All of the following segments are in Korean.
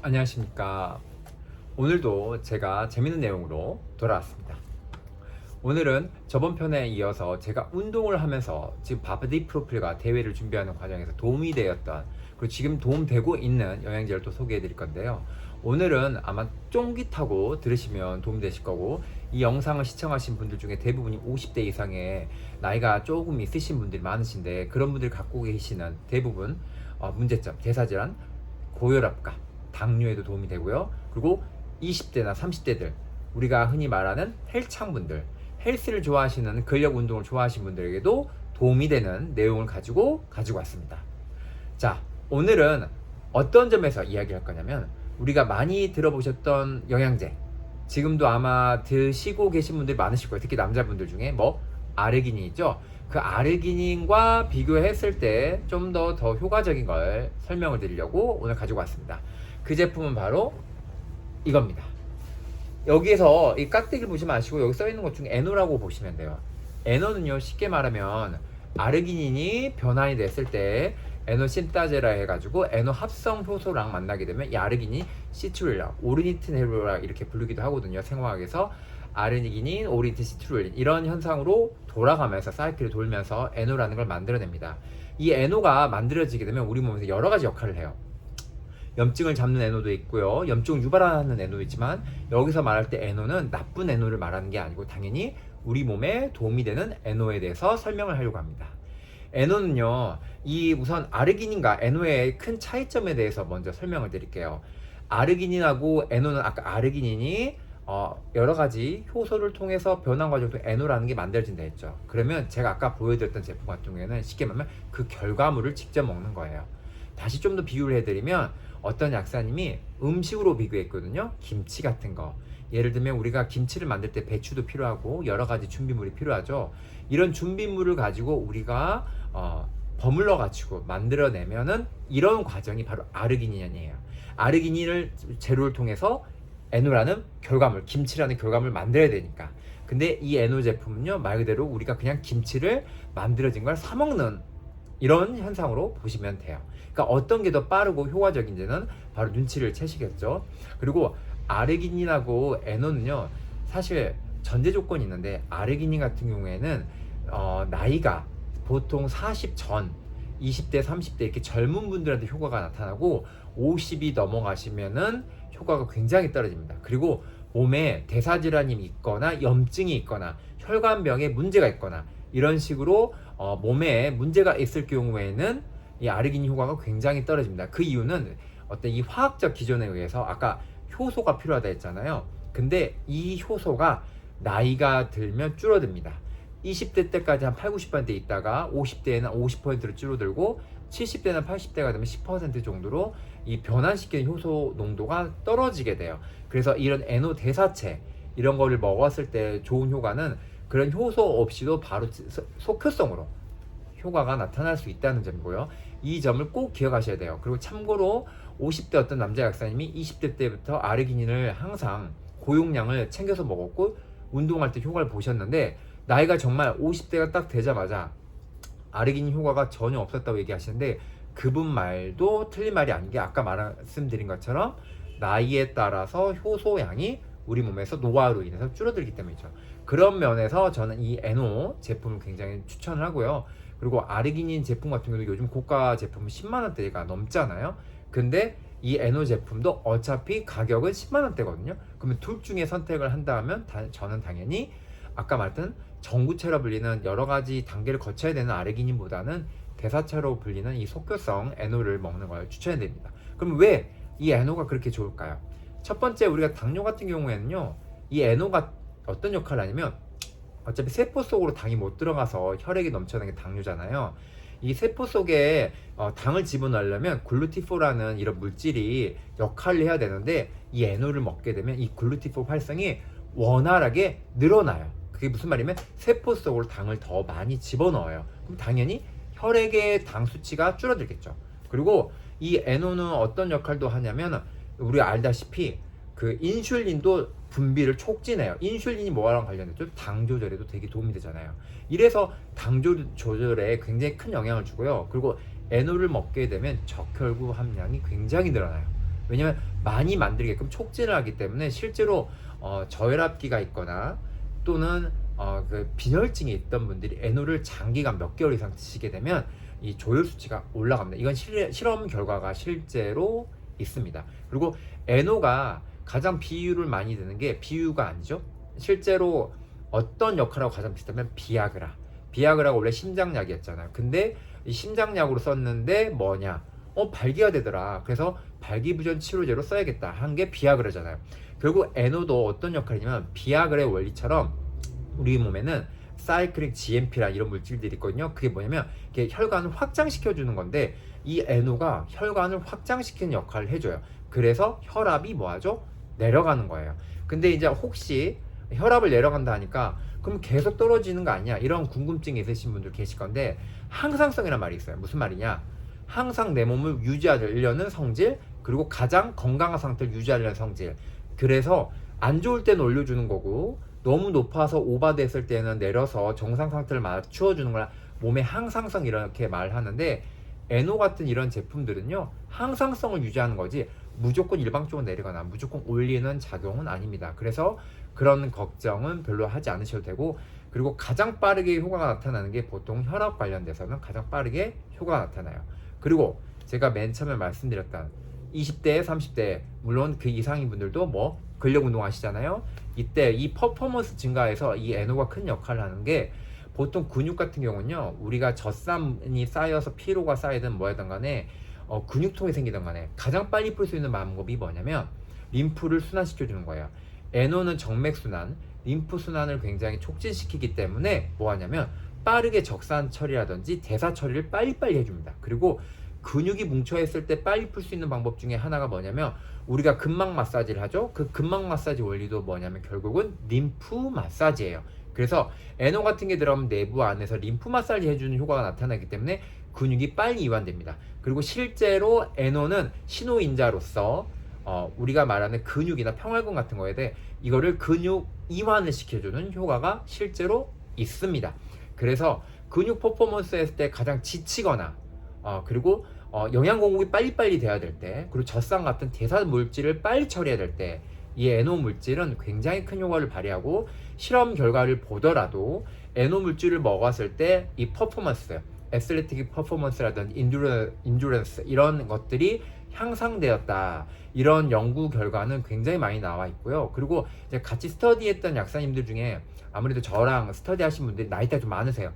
안녕하십니까. 오늘도 제가 재밌는 내용으로 돌아왔습니다. 오늘은 저번 편에 이어서 제가 운동을 하면서 지금 바디 프로필과 대회를 준비하는 과정에서 도움이 되었던, 그리고 지금 도움되고 있는 영양제를 또 소개해 드릴 건데요. 오늘은 아마 쫑깃하고 들으시면 도움되실 거고, 이 영상을 시청하신 분들 중에 대부분이 50대 이상의 나이가 조금 있으신 분들이 많으신데, 그런 분들이 갖고 계시는 대부분 문제점, 대사질환, 고혈압과 당뇨에도 도움이 되고요. 그리고 20대나 30대들, 우리가 흔히 말하는 헬창분들, 헬스를 좋아하시는, 근력 운동을 좋아하시는 분들에게도 도움이 되는 내용을 가지고 왔습니다. 자, 오늘은 어떤 점에서 이야기할 거냐면, 우리가 많이 들어보셨던 영양제, 지금도 아마 드시고 계신 분들이 많으실 거예요. 특히 남자분들 중에 아르기닌 있죠. 그 아르기닌과 비교했을 때 좀 더 효과적인 걸 설명을 드리려고 오늘 가지고 왔습니다. 그 제품은 바로 이겁니다. 여기에서 이 깍대기를 보지 마시고 여기 써 있는 것 중에 에노라고 보시면 돼요. 에노는요, 쉽게 말하면 아르기닌이 변환이 됐을 때 에노신따제라 해가지고 에노 합성 효소랑 만나게 되면 이 아르기닌 시트룰라, 오르니틴헤루라 이렇게 부르기도 하거든요. 생화학에서 아르기닌, 오리니틴, 시트룰린 이런 현상으로 돌아가면서 사이클을 돌면서 에노라는 걸 만들어냅니다. 이 에노가 만들어지게 되면 우리 몸에서 여러 가지 역할을 해요. 염증을 잡는 에노도 있고요, 염증을 유발하는 에노도 있지만, 여기서 말할 때 에노는 나쁜 에노를 말하는 게 아니고 당연히 우리 몸에 도움이 되는 에노에 대해서 설명을 하려고 합니다. 에노는요, 이 우선 아르기닌과 에노의 큰 차이점에 대해서 먼저 설명을 드릴게요. 아르기닌하고 에노는, 아까 아르기닌이 여러 가지 효소를 통해서 변환 과정도 에노라는 게 만들어진다 했죠. 그러면 제가 아까 보여드렸던 제품 같은 경우에는 쉽게 말하면 그 결과물을 직접 먹는 거예요. 다시 좀 더 비유를 해드리면, 어떤 약사님이 음식으로 비교했거든요. 김치 같은 거, 예를 들면 우리가 김치를 만들 때 배추도 필요하고 여러 가지 준비물이 필요하죠. 이런 준비물을 가지고 우리가 버물러 가지고 만들어내면은 이런 과정이 바로 아르기닌이에요. 아르기닌을 재료를 통해서 에노라는 결과물, 김치라는 결과물을 만들어야 되니까. 근데 이 에노 제품은요, 말 그대로 우리가 그냥 김치를 만들어진 걸 사 먹는 이런 현상으로 보시면 돼요. 그러니까 어떤 게 더 빠르고 효과적인지는 바로 눈치를 채시겠죠. 그리고 아르기닌하고 에노는요, 사실 전제 조건이 있는데, 아르기닌 같은 경우에는 나이가 보통 40 전, 20대, 30대 이렇게 젊은 분들한테 효과가 나타나고, 50이 넘어가시면은 효과가 굉장히 떨어집니다. 그리고 몸에 대사질환이 있거나 염증이 있거나 혈관병에 문제가 있거나 이런 식으로 몸에 문제가 있을 경우에는 이 아르기닌 효과가 굉장히 떨어집니다. 그 이유는 어떤 이 화학적 기전에 의해서, 아까 효소가 필요하다 했잖아요. 근데 이 효소가 나이가 들면 줄어듭니다. 20대 때까지 한 8, 90% 있다가 50대에는 50%로 줄어들고, 70대나 80대가 되면 10% 정도로 이 변환시키는 효소 농도가 떨어지게 돼요. 그래서 이런 에노 대사체 이런 거를 먹었을 때 좋은 효과는 그런 효소 없이도 바로 속효성으로 효과가 나타날 수 있다는 점이고요. 이 점을 꼭 기억하셔야 돼요. 그리고 참고로 50대 어떤 남자 약사님이 20대 때부터 아르기닌을 항상 고용량을 챙겨서 먹었고 운동할 때 효과를 보셨는데, 나이가 정말 50대가 딱 되자마자 아르기닌 효과가 전혀 없었다고 얘기하시는데, 그분 말도 틀린 말이 아닌 게, 아까 말씀드린 것처럼 나이에 따라서 효소량이 우리 몸에서 노화로 인해서 줄어들기 때문이죠. 그런 면에서 저는 이 에노 제품을 굉장히 추천을 하고요. 그리고 아르기닌 제품 같은 경우도 요즘 고가 제품은 10만원대가 넘잖아요. 근데 이 에노 제품도 어차피 가격은 10만원대거든요. 그러면 둘 중에 선택을 한다면 저는 당연히 아까 말했던 전구체로 불리는 여러 가지 단계를 거쳐야 되는 아르기닌보다는 대사체로 불리는 이 속효성 에노를 먹는 걸 추천해드립니다. 그럼 왜 이 에노가 그렇게 좋을까요? 첫 번째, 우리가 당뇨 같은 경우에는요, 이 에노가 어떤 역할을 하냐면, 어차피 세포 속으로 당이 못 들어가서 혈액이 넘쳐나는 게 당뇨잖아요. 이 세포 속에 당을 집어넣으려면 글루티포라는 이런 물질이 역할을 해야 되는데, 이 에노를 먹게 되면 이 글루티포 활성이 원활하게 늘어나요. 그게 무슨 말이냐면 세포 속으로 당을 더 많이 집어넣어요. 그럼 당연히 혈액의 당 수치가 줄어들겠죠. 그리고 이 에노는 어떤 역할도 하냐면, 우리가 알다시피 그 인슐린도 분비를 촉진해요. 인슐린이 뭐랑 관련됐죠? 당 조절에도 되게 도움이 되잖아요. 이래서 당 조절에 굉장히 큰 영향을 주고요. 그리고 에노를 먹게 되면 적혈구 함량이 굉장히 늘어나요. 왜냐면 많이 만들게끔 촉진을 하기 때문에 실제로 저혈압기가 있거나 또는 그 빈혈증이 있던 분들이 에노를 장기간 몇 개월 이상 드시게 되면 이 조혈 수치가 올라갑니다. 이건 실험 결과가 실제로 있습니다. 그리고 에노가 가장 비유를 많이 드는 게 비유가 아니죠. 실제로 어떤 역할하고 가장 비슷하면 비아그라가 원래 심장약이었잖아요. 근데 이 심장약으로 썼는데 뭐냐? 발기가 되더라. 그래서 발기부전 치료제로 써야겠다 한 게 비아그라잖아요. 결국 에노도 어떤 역할이냐면 비아그라의 원리처럼 우리 몸에는 사이클릭 GMP라 이런 물질들이 있거든요. 그게 뭐냐면 이게 혈관을 확장시켜 주는 건데 이 에노가 혈관을 확장시키는 역할을 해줘요. 그래서 혈압이 뭐하죠? 내려가는 거예요. 근데 이제 혹시 혈압을 내려간다 하니까 그럼 계속 떨어지는 거 아니야? 이런 궁금증이 있으신 분들 계실 건데 항상성이란 말이 있어요. 무슨 말이냐? 항상 내 몸을 유지하려는 성질, 그리고 가장 건강한 상태를 유지하려는 성질. 그래서 안 좋을 때는 올려주는 거고 너무 높아서 오버됐을 때는 내려서 정상 상태를 맞추어 주는 거라 몸의 항상성 이렇게 말하는데 에노 같은 이런 제품들은요 항상성을 유지하는 거지 무조건 일방적으로 내리거나 무조건 올리는 작용은 아닙니다. 그래서 그런 걱정은 별로 하지 않으셔도 되고, 그리고 가장 빠르게 효과가 나타나는 게 보통 혈압 관련돼서는 가장 빠르게 효과가 나타나요. 그리고 제가 맨 처음에 말씀드렸던 20대, 30대 물론 그 이상인 분들도 뭐 근력 운동 하시잖아요. 이때 이 퍼포먼스 증가에서 이 에노가 큰 역할을 하는 게 보통 근육 같은 경우는요 우리가 젖산이 쌓여서 피로가 쌓이든 뭐하든 간에 근육통이 생기든 간에 가장 빨리 풀 수 있는 방법이 뭐냐면 림프를 순환시켜 주는 거예요. 에노는 정맥순환, 림프순환을 굉장히 촉진시키기 때문에 뭐하냐면 빠르게 적산 처리라든지 대사 처리를 빨리빨리 해줍니다. 그리고 근육이 뭉쳐있을 때 빨리 풀 수 있는 방법 중에 하나가 뭐냐면 우리가 근막 마사지를 하죠. 그 근막 마사지 원리도 뭐냐면 결국은 림프 마사지예요. 그래서 에노 같은 게 들어가면 내부 안에서 림프 마사지 해주는 효과가 나타나기 때문에 근육이 빨리 이완됩니다. 그리고 실제로 에노는 신호인자로서 우리가 말하는 근육이나 평활근 같은 거에 대해 이거를 근육 이완을 시켜주는 효과가 실제로 있습니다. 그래서 근육 퍼포먼스 했을 때 가장 지치거나 그리고 영양 공급이 빨리빨리 돼야 될 때, 그리고 젖산 같은 대사 물질을 빨리 처리해야 될 때 이 에노 물질은 굉장히 큰 효과를 발휘하고 실험 결과를 보더라도 에노 물질을 먹었을 때 이 퍼포먼스, 애슬레틱 퍼포먼스라든지 인듀런스 이런 것들이 향상되었다. 이런 연구 결과는 굉장히 많이 나와 있고요. 그리고 이제 같이 스터디했던 약사님들 중에 아무래도 저랑 스터디 하신 분들이 나이대가 좀 많으세요.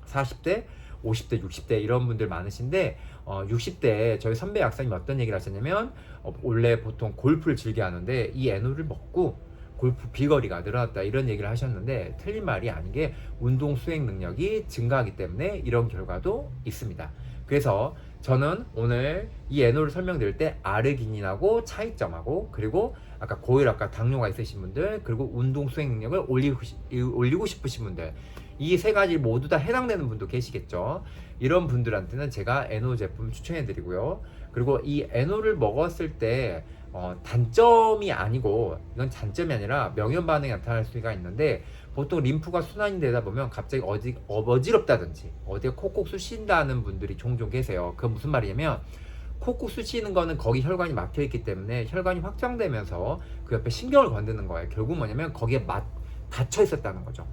40대, 50대, 60대 이런 분들 많으신데 60대 저희 선배 약사님 어떤 얘기를 하셨냐면 원래 보통 골프를 즐겨 하는데 이 에노를 먹고 골프 비거리가 늘어났다 이런 얘기를 하셨는데 틀린 말이 아닌 게 운동 수행 능력이 증가하기 때문에 이런 결과도 있습니다. 그래서 저는 오늘 이 에노를 설명드릴 때 아르기닌하고 차이점하고 그리고 아까 고혈압과 당뇨가 있으신 분들 그리고 운동 수행 능력을 올리고 싶으신 분들 이 세 가지 모두 다 해당되는 분도 계시겠죠. 이런 분들한테는 제가 에노 제품 추천해 드리고요. 그리고 이 에노를 먹었을 때 단점이 아니고 이건 단점이 아니라 명현 반응이 나타날 수가 있는데 보통 림프가 순환이 되다 보면 갑자기 어지럽다든지 어디가 콕콕 쑤신다는 분들이 종종 계세요. 그건 무슨 말이냐면 콕콕 쑤시는 거는 거기 혈관이 막혀 있기 때문에 혈관이 확장되면서 그 옆에 신경을 건드는 거예요. 결국 뭐냐면 거기에 닫혀 있었다는 거죠.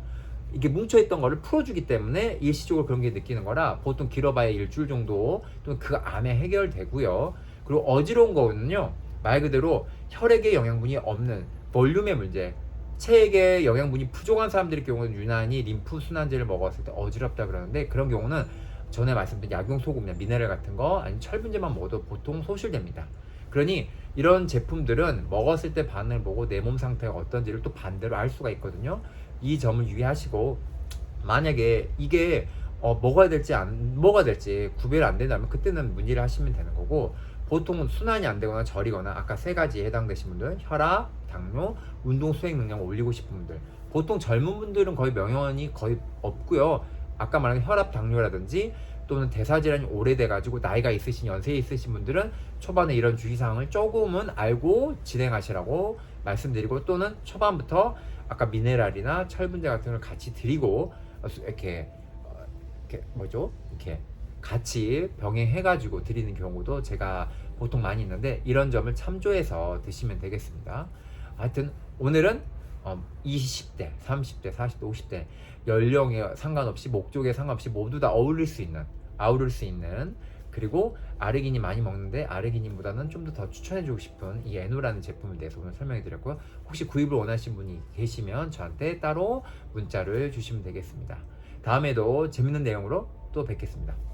이게 뭉쳐있던 거를 풀어주기 때문에 일시적으로 그런 게 느끼는 거라 보통 길어봐야 일주일 정도 또는 그 안에 해결되고요. 그리고 어지러운 거는요 말 그대로 혈액에 영양분이 없는 볼륨의 문제, 체액에 영양분이 부족한 사람들의 경우는 유난히 림프 순환제를 먹었을 때 어지럽다 그러는데 그런 경우는 전에 말씀드린 약용소금이나 미네랄 같은 거 아니면 철분제만 먹어도 보통 소실됩니다. 그러니 이런 제품들은 먹었을 때 반응을 보고 내 몸 상태가 어떤지를 또 반대로 알 수가 있거든요. 이 점을 유의하시고 만약에 이게 먹어야 될지 안 먹어야 될지 구별 안 된다면 그때는 문의를 하시면 되는 거고 보통은 순환이 안 되거나 저리거나 아까 세 가지에 해당되신 분들 혈압, 당뇨, 운동 수행 능력을 올리고 싶은 분들 보통 젊은 분들은 거의 명현이 거의 없고요. 아까 말한 혈압, 당뇨라든지 또는 대사질환이 오래돼 가지고 나이가 있으신 연세 있으신 분들은 초반에 이런 주의사항을 조금은 알고 진행하시라고 말씀드리고 또는 초반부터 아까 미네랄이나 철분제 같은 걸 같이 드리고 이렇게 뭐죠? 이렇게 같이 병행해 가지고 드리는 경우도 제가 보통 많이 있는데 이런 점을 참조해서 드시면 되겠습니다. 하여튼 오늘은 20대, 30대, 40대, 50대 연령에 상관없이 목적에 상관없이 모두 다 아우를 수 있는 그리고 아르기닌 많이 먹는데 아르기닌보다는 좀 더 추천해주고 싶은 이 에노라는 제품에 대해서 오늘 설명해 드렸고요. 혹시 구입을 원하시는 분이 계시면 저한테 따로 문자를 주시면 되겠습니다. 다음에도 재밌는 내용으로 또 뵙겠습니다.